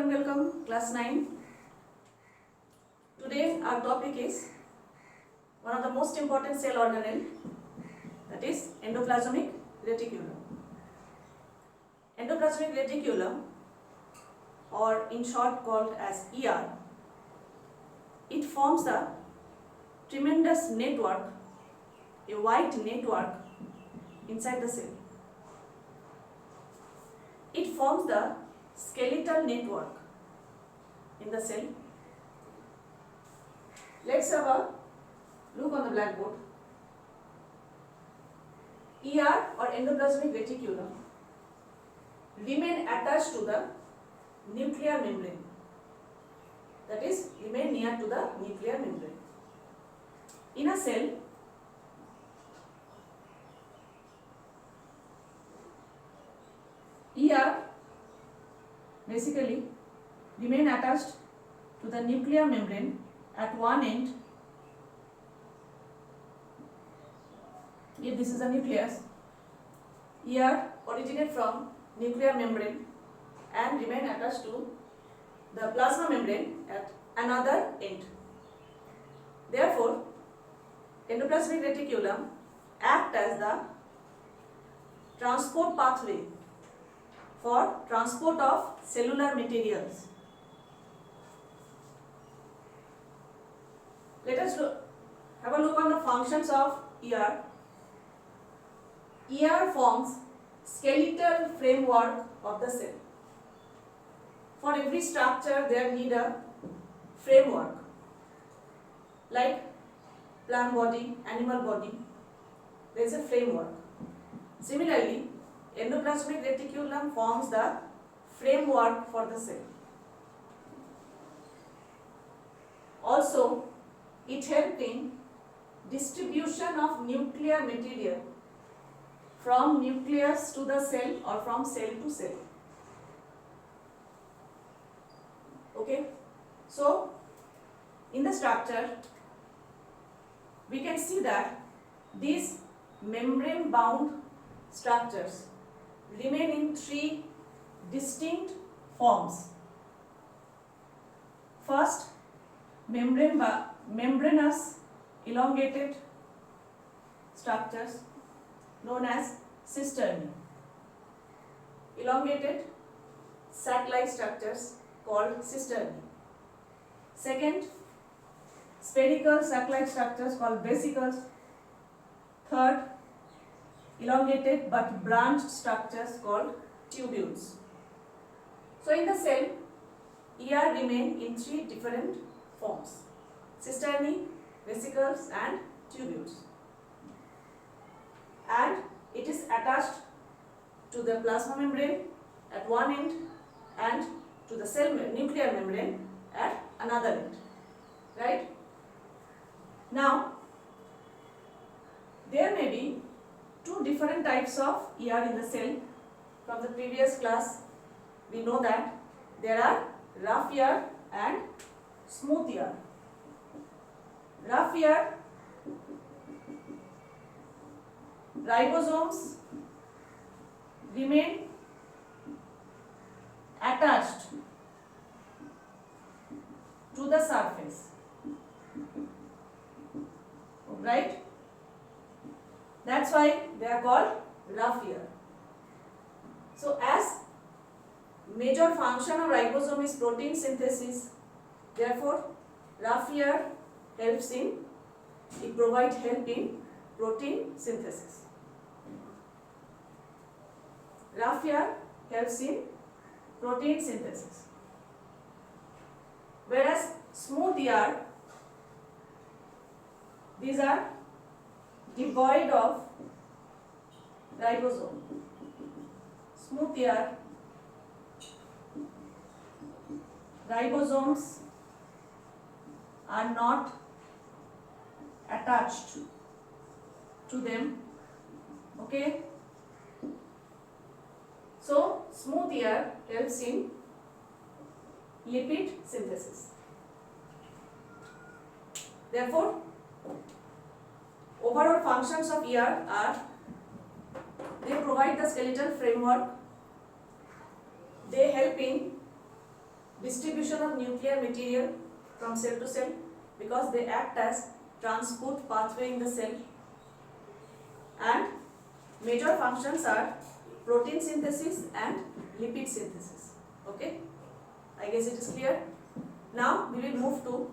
and welcome class 9. Today our topic is one of the most important cell organelle, that is endoplasmic reticulum. Endoplasmic reticulum, or in short called as ER, it forms a tremendous network, a white network inside the cell. It forms the skeletal network in the cell. Let's have a look on the blackboard. ER or endoplasmic reticulum remain attached to the nuclear membrane, that is remain near to the nuclear membrane. In a cell, ER basically remain attached to the nuclear membrane at one end. If this is a nucleus, ER originate from nuclear membrane and remain attached to the plasma membrane at another end. Therefore, endoplasmic reticulum act as the transport pathway for transport of cellular materials. Let us have a look on the functions of ER. ER forms skeletal framework of the cell. For every structure there need a framework, like plant body, animal body, there is a framework. Similarly, endoplasmic reticulum forms the framework for the cell. Also, it helps in distribution of nuclear material from nucleus to the cell or from cell to cell. Okay, so in the structure we can see that these membrane bound structures remain in three distinct forms. First, membranous elongated structures known as cisternae. Elongated sac-like structures called cisternae. Second, spherical sac-like structures called vesicles. Third, elongated but branched structures called tubules. So in the cell, ER remain in three different forms: cisternae, vesicles and tubules. And it is attached to the plasma membrane at one end and to the cell nuclear membrane at another end. Right? Now, there may be two different types of ER in the cell. From the previous class, we know that there are rough ER and smooth ER. Rough ER, ribosomes remain attached to the surface, right? That's why they are called rough ER. So as major function of ribosome is protein synthesis, therefore rough ER helps in, it provides help in protein synthesis. Rough ER helps in protein synthesis. Whereas smooth ER, these are devoid of ribosome. Smooth ER, ribosomes are not attached to them. Okay? So, smooth ER helps in lipid synthesis. Therefore, overall functions of ER are: they provide the skeletal framework, they help in distribution of nuclear material from cell to cell because they act as transport pathway in the cell, and major functions are protein synthesis and lipid synthesis. Okay, I guess it is clear. Now we will move to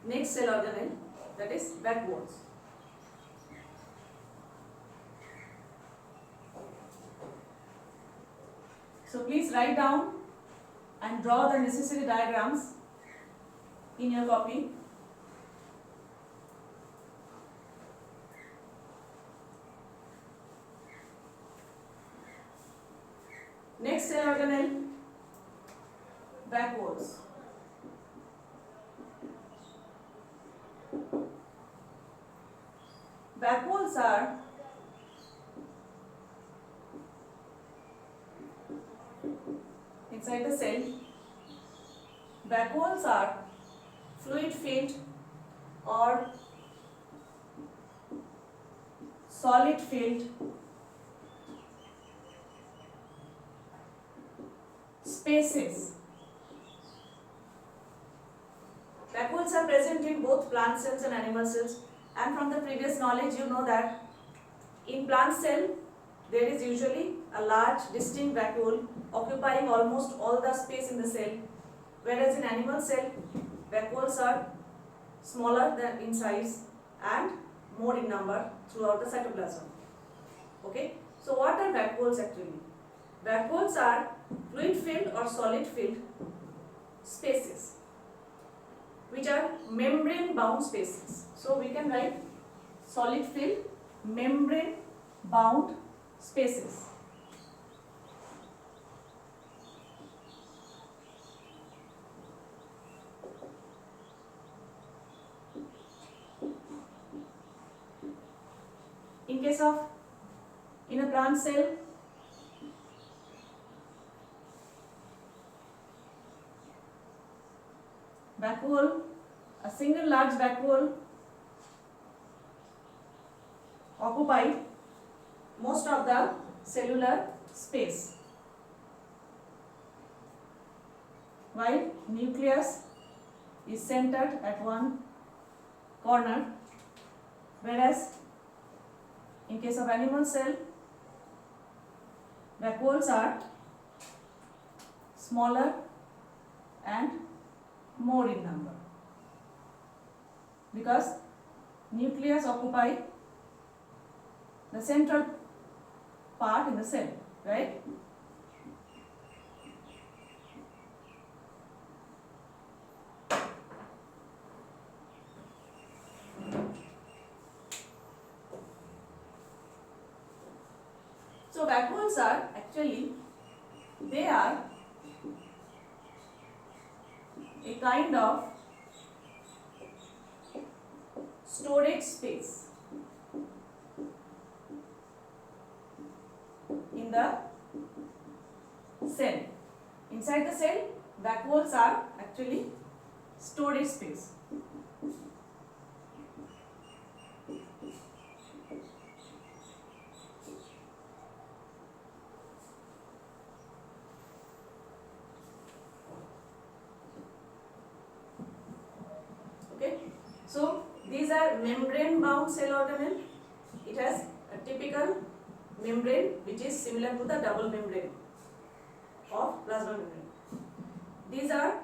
next cell organelle, that is vacuoles. So please write down and draw the necessary diagrams in your copy. Next cell organelle, vacuoles. Vacuoles are inside the cell. Vacuoles are fluid filled or solid filled spaces. Vacuoles are present in both plant cells and animal cells, and from the previous knowledge you know that in plant cell there is usually a large distinct vacuole occupying almost all the space in the cell, whereas in animal cell vacuoles are smaller than in size and more in number throughout the cytoplasm. Okay, so what are vacuoles actually? Vacuoles are fluid filled or solid filled spaces which are membrane bound spaces. So we can write solid filled membrane bound spaces. In case of in a plant cell, vacuole, a single large vacuole occupy most of the cellular space, while nucleus is centered at one corner, whereas in case of animal cell, vacuoles are smaller and more in number because nucleus occupy the central part in the cell, right? So vacuoles are actually, they are a kind of storage space in the cell. Inside the cell, vacuoles are actually storage space. So these are membrane bound cell organelle. It has a typical membrane which is similar to the double membrane of plasma membrane. These are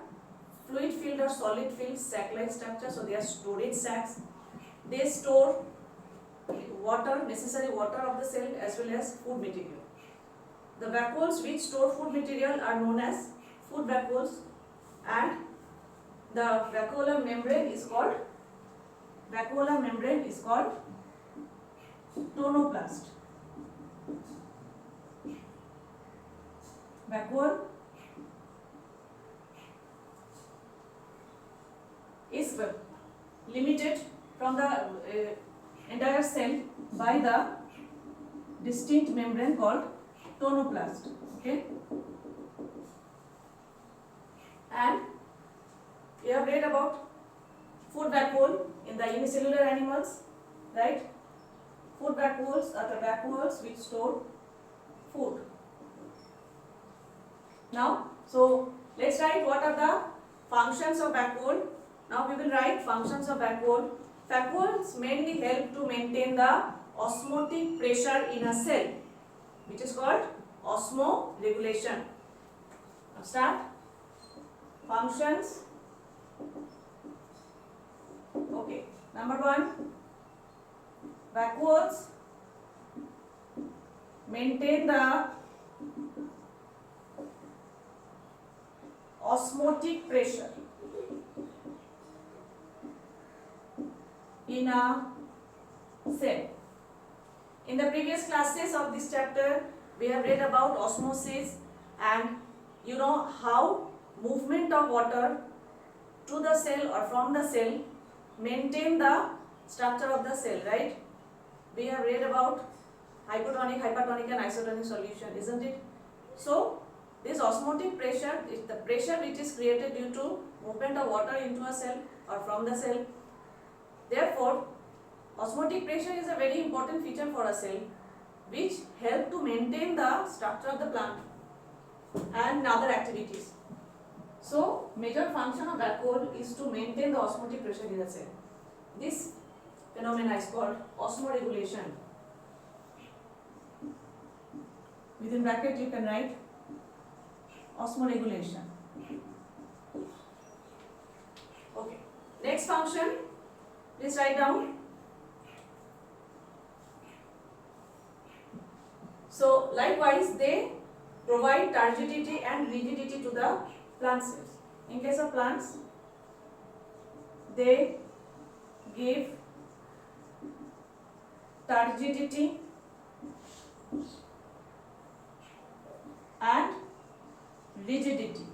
fluid filled or solid filled sac-like structure, so they are storage sacs. They store water, necessary water of the cell as well as food material. The vacuoles which store food material are known as food vacuoles, and the vacuolar membrane is called tonoplast. Vacuole is limited from the entire cell by the distinct membrane called tonoplast. Okay, and you have read about food vacuole in the unicellular animals, right? Food vacuoles are the vacuoles which store food. Now, so Let's write what are the functions of vacuole. Now we will write functions of vacuole. Vacuoles mainly help to maintain the osmotic pressure in a cell, which is called osmoregulation. Now start. Functions. Okay. Number 1. Vacuoles maintain the osmotic pressure in a cell. In the previous classes of this chapter, we have read about osmosis, and you know how movement of water to the cell or from the cell maintain the structure of the cell, right? We have read about hypotonic, hypertonic and isotonic solution, isn't it? So this osmotic pressure is the pressure which is created due to movement of water into a cell or from the cell. Therefore, osmotic pressure is a very important feature for a cell, which help to maintain the structure of the plant and other activities. So, major function of vacuole is to maintain the osmotic pressure in the cell. This phenomena is called osmoregulation. Within bracket you can write osmoregulation. Okay. Next function, please write down. So likewise they provide turgidity and rigidity to the plant cells. In case of plants, they give turgidity and rigidity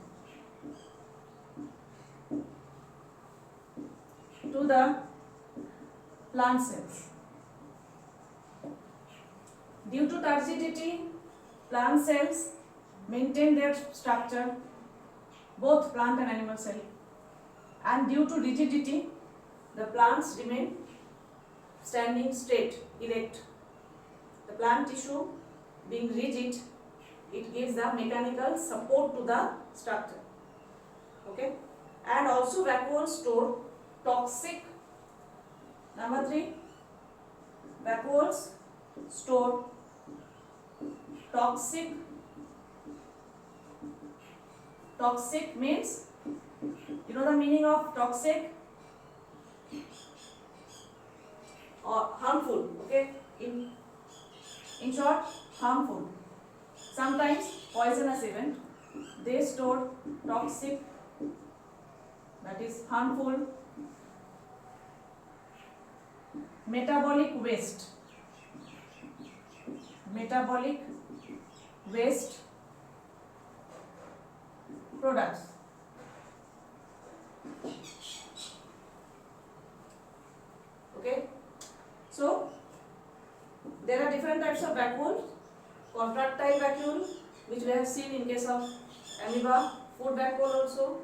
to the plant cells. Due to turgidity, plant cells maintain their structure, both plant and animal cell, and due to rigidity, the plants remain standing straight, erect. The plant tissue being rigid, it gives the mechanical support to the structure. Okay, and also vacuoles store toxic. Number 3, vacuoles store toxic. Toxic means, you know the meaning of toxic? Or harmful, okay? In short, harmful. Sometimes poisonous even. They store toxic, that is harmful, metabolic waste. Metabolic waste products. Okay, so there are different types of vacuole. Contractile vacuole, which we have seen in case of amoeba, food vacuole also.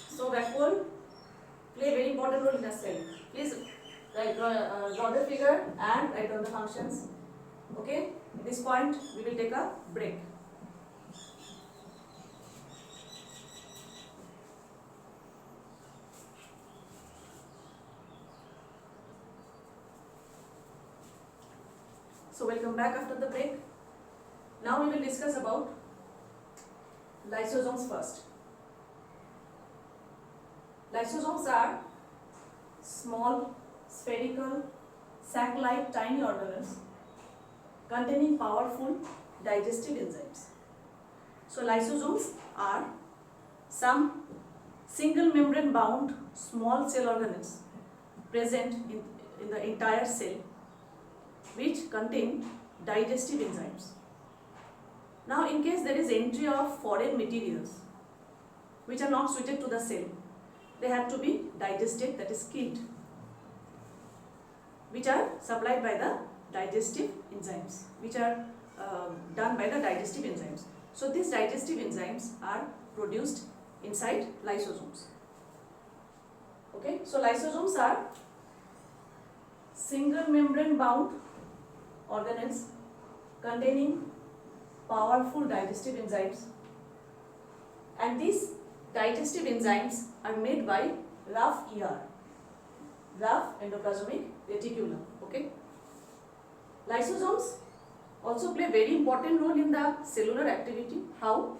So vacuole play a very important role in a cell. Please draw the figure and write down the functions. Okay, at this point we will take a break. So welcome back after the break. Now we will discuss about lysosomes first. Lysosomes are small, spherical, sac-like tiny organelles containing powerful digestive enzymes. So lysosomes are some single membrane bound small cell organelles present in the entire cell, which contain digestive enzymes. Now in case there is entry of foreign materials which are not suited to the cell, they have to be digested, that is killed, which are supplied by the digestive enzymes, which are done by the digestive enzymes. So these digestive enzymes are produced inside lysosomes. Okay, so lysosomes are single membrane bound organelles containing powerful digestive enzymes, and these digestive enzymes are made by rough ER, rough endoplasmic reticulum. Okay. Lysosomes also play very important role in the cellular activity. How?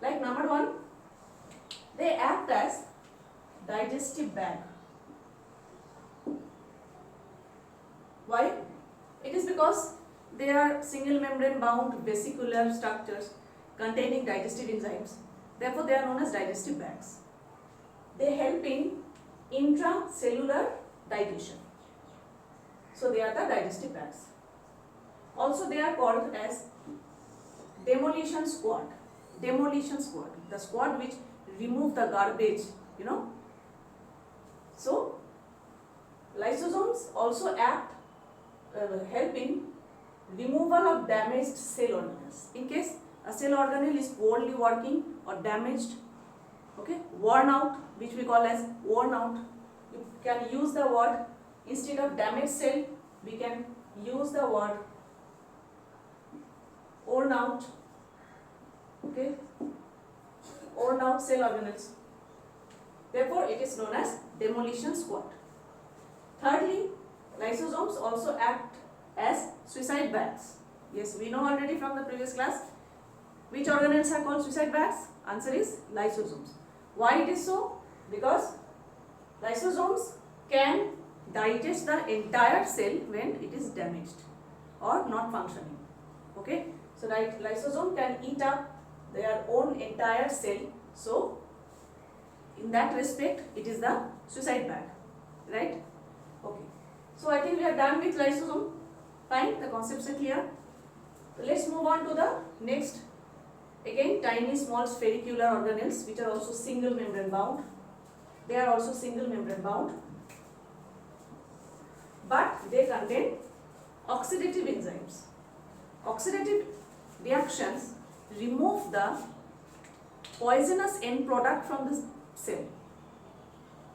Like number one, they act as digestive bag. Why? It is because they are single membrane bound vesicular structures containing digestive enzymes. Therefore, they are known as digestive bags. They help in intracellular digestion. So, they are the digestive bags. Also, they are called as demolition squad. Demolition squad, the squad which remove the garbage, you know. So, lysosomes also act, help in removal of damaged cell organelles. In case a cell organelle is poorly working or damaged, okay, worn out, which we call as worn out, you can use the word, instead of damaged cell, we can use the word worn out, okay, worn out cell organelles. Therefore, it is known as demolition squad. Thirdly, lysosomes also act as suicide bags. Yes, we know already from the previous class. Which organelles are called suicide bags? Answer is lysosomes. Why it is so? Because lysosomes can digest the entire cell when it is damaged or not functioning. Okay, so lysosome can eat up their own entire cell. So, in that respect, it is the suicide bag, right? Okay. So, I think we are done with lysosome. Fine, the concepts are clear. Let's move on to the next. Again, tiny small spherular organelles which are also single membrane bound. They are also single membrane bound, but they contain oxidative enzymes. Oxidative reactions remove the poisonous end product from the cell.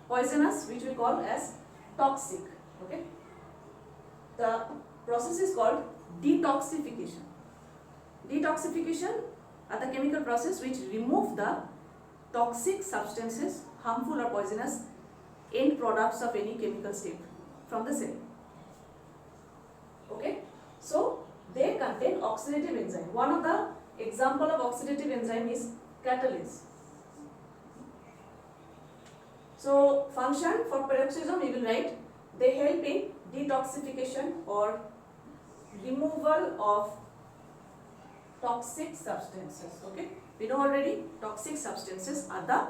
Poisonous, which we call as toxic. Okay. The process is called detoxification. Detoxification are the chemical process which remove the toxic substances, harmful or poisonous end products of any chemical step from the cell. Okay. So, they contain oxidative enzyme. One of the example of oxidative enzyme is catalase. So, function for peroxisome we will write, they help in detoxification or removal of toxic substances. Okay, we know already toxic substances are the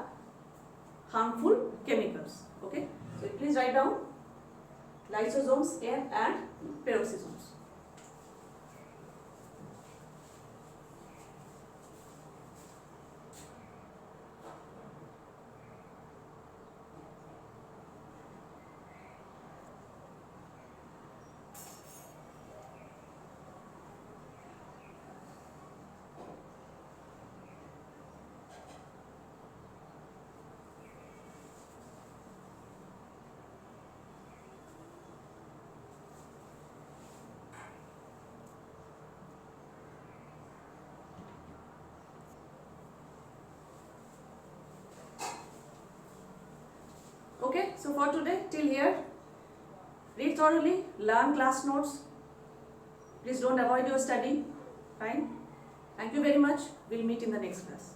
harmful chemicals. Okay, so please write down lysosomes and peroxisomes. Okay, so for today, till here, read thoroughly, learn class notes. Please don't avoid your study. Fine. Thank you very much. We'll meet in the next class.